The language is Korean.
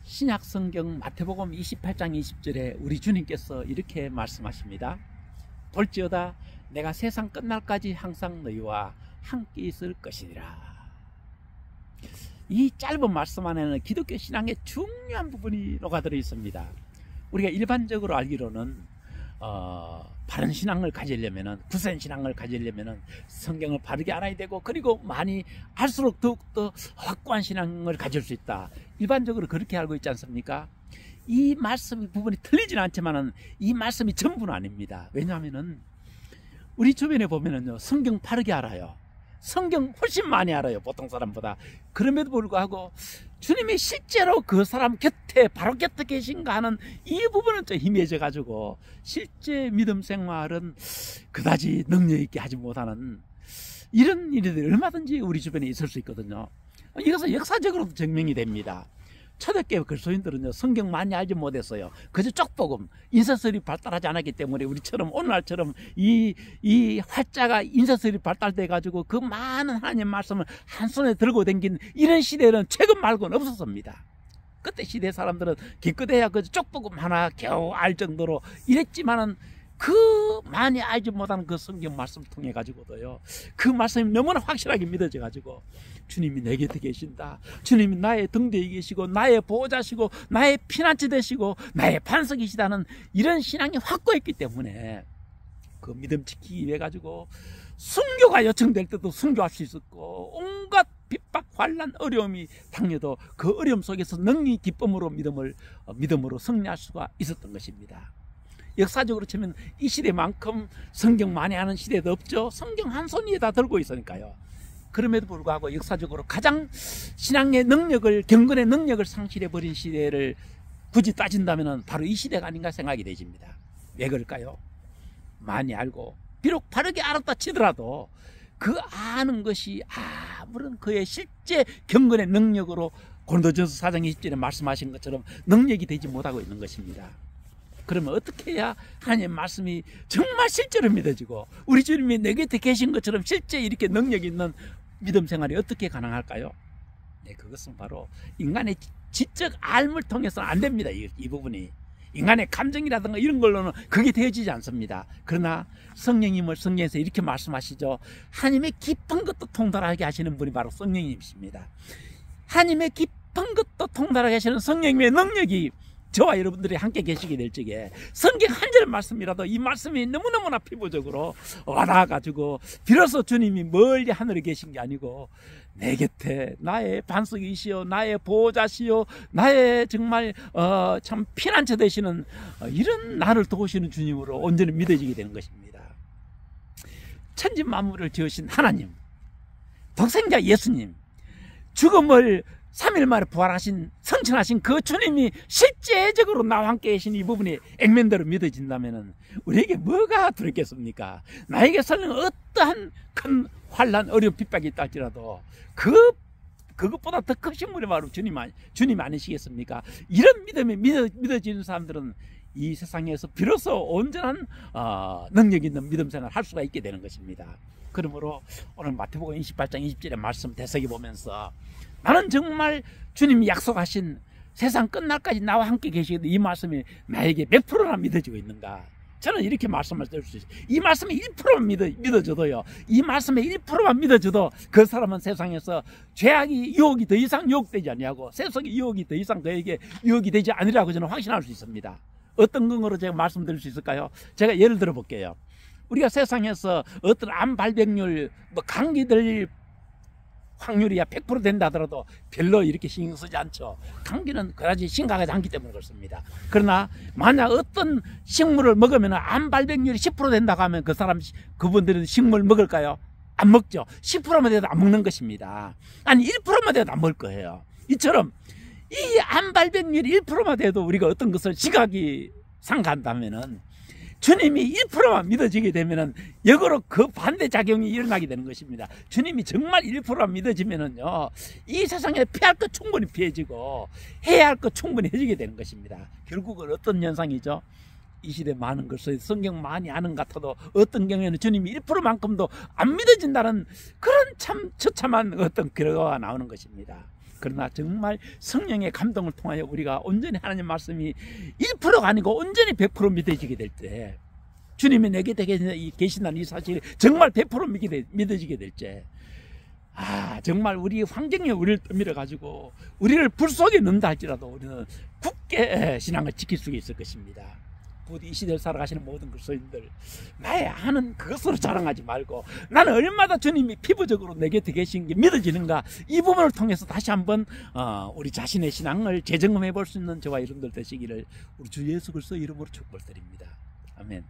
신약 성경 마태복음 28장 20절에 우리 주님께서 이렇게 말씀하십니다. 볼지어다 내가 세상 끝날까지 항상 너희와 함께 있을 것이니라. 이 짧은 말씀 안에는 기독교 신앙의 중요한 부분이 녹아들어 있습니다. 우리가 일반적으로 알기로는 바른 신앙을 가지려면은, 굳센 신앙을 가지려면은 성경을 바르게 알아야 되고, 그리고 많이 알수록 더욱더 확고한 신앙을 가질 수 있다. 일반적으로 그렇게 알고 있지 않습니까? 이 말씀 부분이 틀리지는 않지만은 이 말씀이 전부는 아닙니다. 왜냐하면은 우리 주변에 보면은요, 성경 바르게 알아요. 성경 훨씬 많이 알아요, 보통 사람보다. 그럼에도 불구하고 주님이 실제로 그 사람 곁에, 바로 곁에 계신가 하는 이 부분은 좀 희미해져 가지고 실제 믿음 생활은 그다지 능력 있게 하지 못하는 이런 일들이 얼마든지 우리 주변에 있을 수 있거든요. 이것은 역사적으로도 증명이 됩니다. 초대교회 그리스도인들은요, 성경 많이 알지 못했어요. 그저 쪽복음, 인쇄설이 발달하지 않았기 때문에 우리처럼 오늘날처럼 이 활자가 인쇄설이 발달돼 가지고 그 많은 하나님 말씀을 한 손에 들고 댕긴 이런 시대는 최근 말고는 없었습니다. 그때 시대 사람들은 기껏해야 그 쪽복음 하나 겨우 알 정도로 이랬지만은 그 많이 알지 못하는 그 성경 말씀을 통해 가지고도요, 그 말씀이 너무나 확실하게 믿어져 가지고 주님이 내 곁에 계신다, 주님이 나의 등 뒤에 계시고 나의 보호자시고 나의 피난처 되시고 나의 반석이시다는 이런 신앙이 확고했기 때문에 그 믿음 지키기 위해 가지고 순교가 요청될 때도 순교할 수 있었고, 온갖 핍박, 환난, 어려움이 당해도 그 어려움 속에서 능히 기쁨으로 믿음으로 승리할 수가 있었던 것입니다. 역사적으로 치면 이 시대만큼 성경 많이 하는 시대도 없죠. 성경 한 손 위에 다 들고 있으니까요. 그럼에도 불구하고 역사적으로 가장 신앙의 능력을, 경건의 능력을 상실해버린 시대를 굳이 따진다면 바로 이 시대가 아닌가 생각이 되집니다. 왜 그럴까요? 많이 알고 비록 바르게 알았다 치더라도 그 아는 것이 아무런 그의 실제 경건의 능력으로 고린도전서 4장 20절에 말씀하신 것처럼 능력이 되지 못하고 있는 것입니다. 그러면 어떻게 해야 하나님의 말씀이 정말 실제로 믿어지고 우리 주님이 내 곁에 계신 것처럼 실제 이렇게 능력 있는 믿음 생활이 어떻게 가능할까요? 네, 그것은 바로 인간의 지적 알물 통해서는 안 됩니다. 이 부분이 인간의 감정이라든가 이런 걸로는 그게 되어지지 않습니다. 그러나 성령님을 성경에서 이렇게 말씀하시죠. 하나님의 깊은 것도 통달하게 하시는 분이 바로 성령님이십니다. 하나님의 깊은 것도 통달하게 하시는 성령님의 능력이 저와 여러분들이 함께 계시게 될 적에 성경 한 절 말씀이라도 이 말씀이 너무너무나 피부적으로 와닿아가지고 비로소 주님이 멀리 하늘에 계신 게 아니고 내 곁에 나의 반석이시요, 나의 보호자시요, 나의 정말 참 피난처 되시는 이런 나를 도우시는 주님으로 온전히 믿어지게 되는 것입니다. 천지 만물을 지으신 하나님, 독생자 예수님, 죽음을 3일 만에 부활하신, 성천하신 그 주님이 실제적으로 나와 함께 계신 이 부분이 액면대로 믿어진다면 우리에게 뭐가 두렵겠습니까? 나에게 설령 어떠한 큰 환난, 어려운 핍박이 있다 할지라도 그것보다 더 크신 분이 바로 주님 아니시겠습니까? 이런 믿음이 믿어지는 사람들은 이 세상에서 비로소 온전한 능력 있는 믿음 생활을 할 수가 있게 되는 것입니다. 그러므로 오늘 마태복음 28장 20절의 말씀 되새겨보면서 나는 정말 주님이 약속하신 세상 끝날까지 나와 함께 계시겠다, 이 말씀이 나에게 몇 프로나 믿어지고 있는가? 저는 이렇게 말씀을 드릴 수 있어요. 이 말씀이 1%만 믿어져도요, 이 말씀에 1%만 믿어져도 그 사람은 세상에서 죄악이 유혹이 더 이상 유혹되지 아니하고 세속의 유혹이 더 이상 그에게 유혹이 되지 않으리라고 저는 확신할 수 있습니다. 어떤 근거로 제가 말씀드릴 수 있을까요? 제가 예를 들어 볼게요. 우리가 세상에서 어떤 암 발병률, 감기들 확률이 100% 된다 하더라도 별로 이렇게 신경 쓰지 않죠. 감기는 그다지 심각하지 않기 때문에 그렇습니다. 그러나 만약 어떤 식물을 먹으면 암 발병률이 10% 된다고 하면 그분들은 식물을 먹을까요? 안 먹죠. 10%만 돼도 안 먹는 것입니다. 아니 1%만 돼도 안 먹을 거예요. 이처럼 이 암 발병률이 1%만 돼도 우리가 어떤 것을 지각이 상가한다면은 주님이 1%만 믿어지게 되면은 역으로 그 반대작용이 일어나게 되는 것입니다. 주님이 정말 1%만 믿어지면은요, 이 세상에 피할 것 충분히 피해지고 해야 할 것 충분히 해지게 되는 것입니다. 결국은 어떤 현상이죠? 이 시대 많은 것을 성경 많이 아는 것 같아도 어떤 경우에는 주님이 1%만큼도 안 믿어진다는 그런 참 처참한 어떤 결과가 나오는 것입니다. 그러나 정말 성령의 감동을 통하여 우리가 온전히 하나님 말씀이 1%가 아니고 온전히 100% 믿어지게 될 때, 주님이 내게 계신다는 이 사실이 정말 100% 믿어지게 될 때, 정말 우리 환경에 우리를 떠밀어 가지고 우리를 불 속에 넣는다 할지라도 우리는 굳게 신앙을 지킬 수 있을 것입니다. 부디 이 시대를 살아가시는 모든 그리스도인들, 나의 아는 그것으로 자랑하지 말고 나는 얼마나 주님이 피부적으로 내 곁에 계신 게 믿어지는가, 이 부분을 통해서 다시 한번 우리 자신의 신앙을 재점검해 볼 수 있는 저와 여러분들 되시기를 우리 주 예수 그리스도 이름으로 축복드립니다. 아멘.